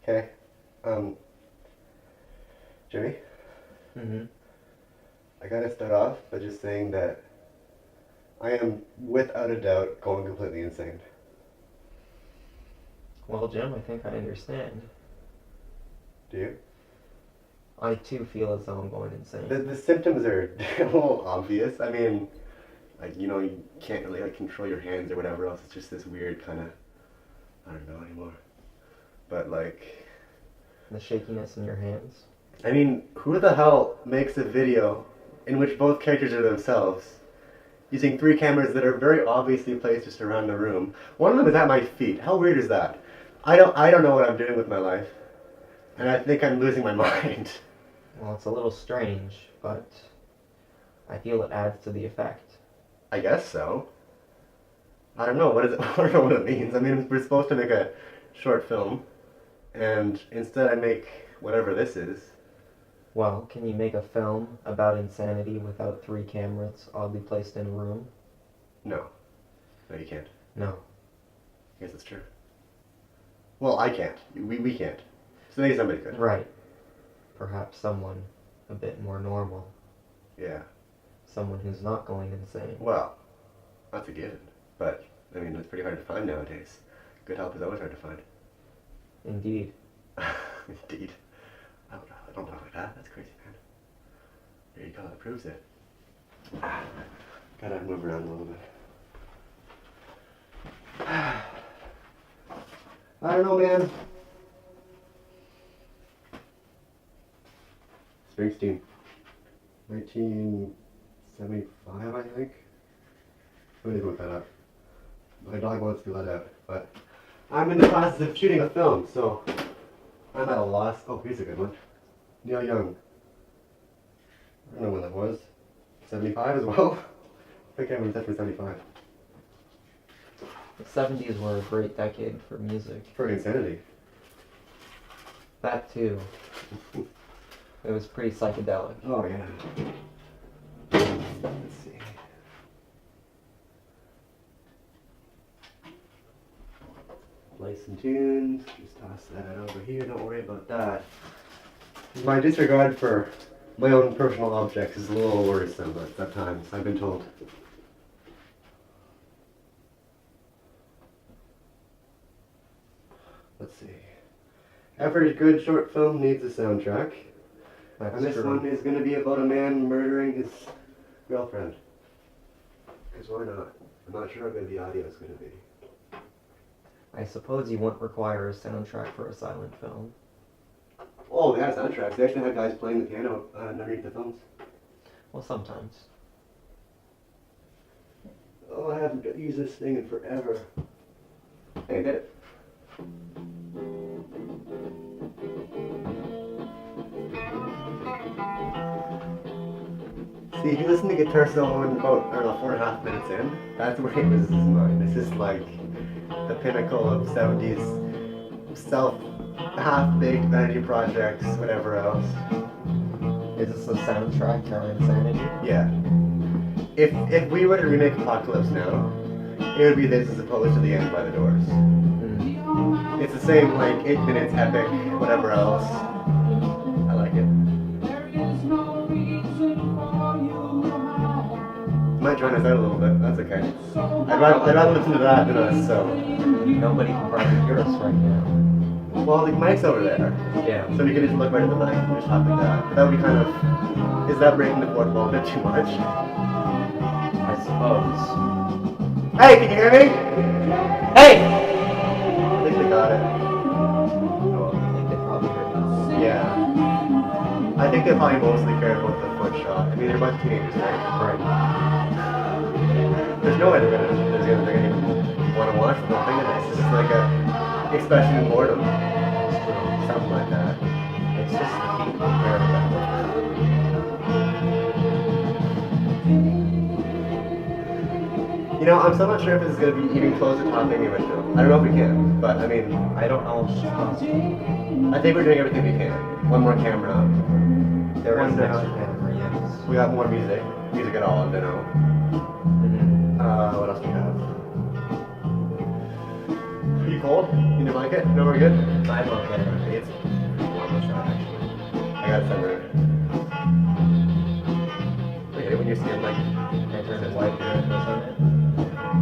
Okay. Jimmy, Mm-hmm. I gotta start off by just saying that I am, without a doubt, going completely insane. Well, Jim, I think I understand. Do you? I too feel as though I'm going The, insane. the symptoms are a little obvious. I mean, like, you can't really, like, control your hands or whatever else. It's just this weird kind of, I don't know anymore. But, like, The shakiness in your hands. I mean, who the hell makes a video in which both characters are themselves, using three cameras that are very obviously placed just around the room? One of them is at my feet. How weird is that? I don't know what I'm doing with my life, and I think I'm losing my mind. Well, it's a little strange, but I feel it adds to the effect. I guess so. I don't know what is it. I don't know what it means. I mean, we're supposed to make a short film, and instead I make whatever this is. Well, can you make a film about insanity without three cameras oddly placed in a room? No, no, you can't. No. I guess that's true. Well, I can't. We can't. So maybe somebody could. Right. Perhaps someone a bit more normal. Yeah. Someone who's not going insane. Well, that's a given. But, I mean, it's pretty hard to find nowadays. Good help is always hard to find. Indeed. Indeed. I don't talk like that. That's crazy, man. There you go. That proves it. Gotta move around a little bit. I don't know, man. Springsteen. 1975, I think. I'm gonna look that up. My dog wants to let out, but I'm in the process of shooting a film, so I'm at a loss. Oh, here's a good one. Neil Young. I don't know when that was. 75 as well? I think I was definitely 75. The 70s were a great decade for music. For insanity. That too. It was pretty psychedelic. Oh, yeah. Let's see. Play some tunes. Just toss that over here. Don't worry about that. My disregard for my own personal objects is a little worrisome at times, I've been told. Let's see. Every good short film needs a soundtrack. That's And this true. one is going to be about a man murdering his girlfriend. Because why not? I'm not sure how good the audio is going to be. I suppose you wouldn't require a soundtrack for a silent film. Oh, they had soundtracks. They actually had guys playing the piano underneath the films. Well, sometimes. Oh, I haven't used this thing in forever. Hey, I did it. See, if you listen to Guitar Solo in about, I don't know, 4.5 minutes in, that's where he loses his mind. This is like the pinnacle of 70s half-baked vanity projects, whatever else. Is this a soundtrack to our insanity? Yeah. If we were to remake Apocalypse Now, it would be this as opposed to The End by the Doors. Mm. It's the same, like, 8 minutes epic, whatever else. I like it. Might join us out a little bit, that's okay. I'd rather listen to that than us, so. Nobody can probably hear us right now. Well, the mic's over there, Yeah. so we can just look right at the mic and just talk like that. But that would be kind of, is that breaking the fourth wall a bit too much? I suppose. Hey, can you hear me? Hey! I think they got it. I think they probably heard us. Yeah. I think they probably mostly care about the foot shot. I mean, they're a bunch of teenagers, right? Right. There's no way they're gonna even want to watch the whole thing of this. This is like a expression in boredom. It's true. Something like that. It's just the people who care about You know, I'm still not sure if this is going to be even close to topping the original. I don't know if we can, but I mean, it. I don't know if it's possible. I think we're doing everything we can. One more camera. There is One an down. extra camera, yes. We got more music. Music at all, I don't know. Mm-hmm. What else do we have? Are you cold? You didn't like it? No, we're good? I'm okay. It's pretty normal shot actually. I got sunburn. Look at it when you see it like, Can I turn it white here and this on it?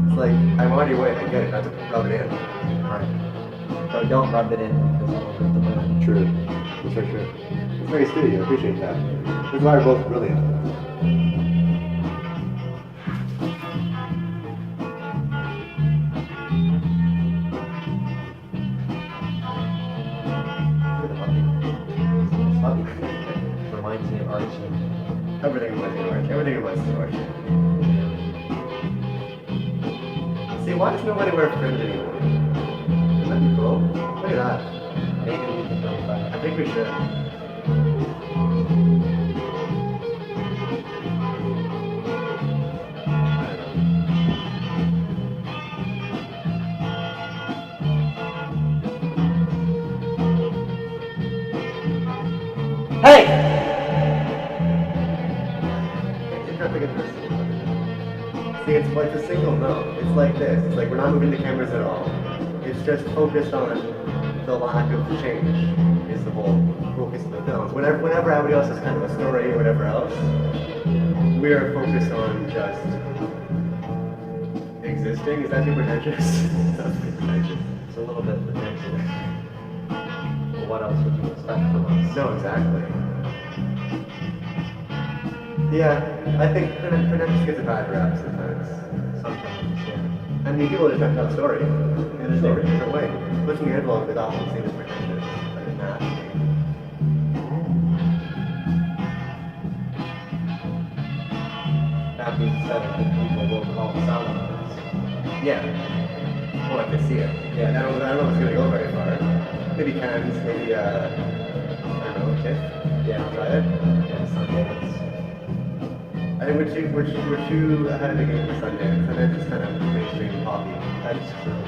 it's like, I'm already white, I get it, not to rub it in. Alright. So don't rub it in because it'll hurt the burn. True. That's for sure. It's very steady, I appreciate that. This is why we're both brilliant. Look at the puppy. This puppy reminds me of Archie. Everything reminds me of Archie. Everything reminds me of Archie. See, why does nobody wear fringe anymore? Wouldn't that be cool? Look at that. Maybe we can film I that. think we should. Hey! See, it's like a single note. It's like this. It's like we're not moving the cameras at all. It's just focused on the lack of change is the whole focus of the films. Whenever everybody else has kind of a story or whatever else, we are focused on just existing. Is that too pretentious? Sounds pretty pretentious. It's a little bit pretentious. Well, what else would you expect from us? No, exactly. Yeah, I think pretentious gets a bad rap sometimes. Sometimes, yeah. I mean, people just have to tell a story in a different way. Pushing your envelope is often seen as pretentious, like nasty. That being said, I think people will call salads. Yeah. Well, if they see it. Yeah. I don't know if it's gonna go very far. Maybe cans, maybe I don't know, TIFF. Yeah. Try it. Yeah, Sundays. I think we're too ahead of the game for Sundance. Sundance is kind of mainstream poppy. That's true.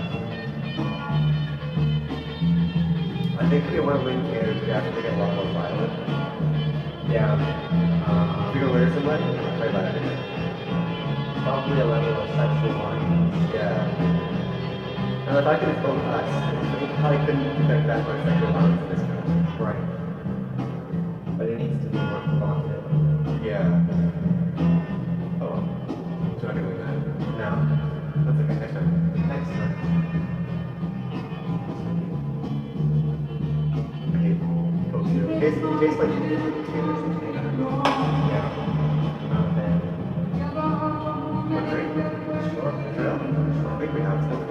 I think if we want to win Canada, we have to get a lot more violent. Yeah. If we go murder somebody, play by that. Probably a level of sexual violence. Yeah. And the fact that it's both us, we probably couldn't detect that much sexual violence in this country. Right. But it needs to be more provocative. Yeah. Oh. So not gonna win that. No. That's okay, next time. Next time. I hate Coke Zero. It tastes like candy or something. I don't know. Yeah. Not a fan. One drink? Sure. Sure. I think we have some.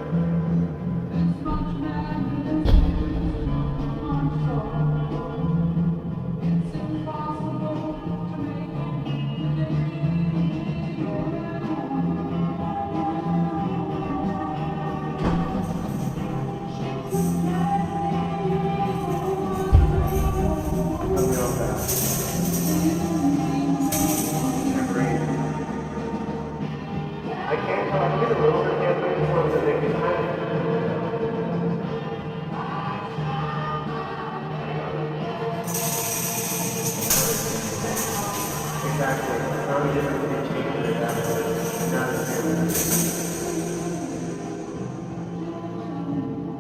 I can't tell. I think it's a little bit can't make this one so they can kind Exactly. It's not a different thing to change it. That's not a standard.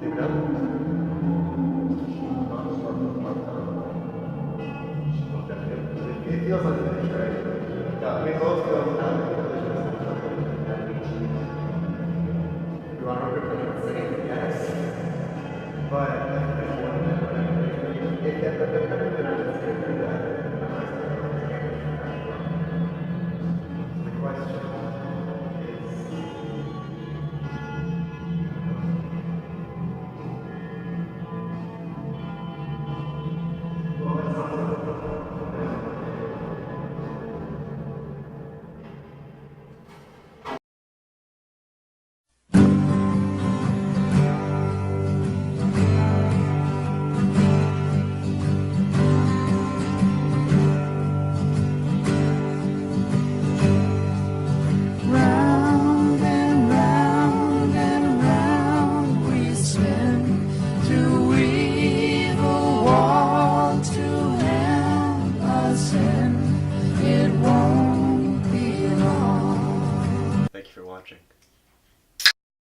Leave it up. It feels like this, right? I mean, most films have you want to represent sane? Yes. But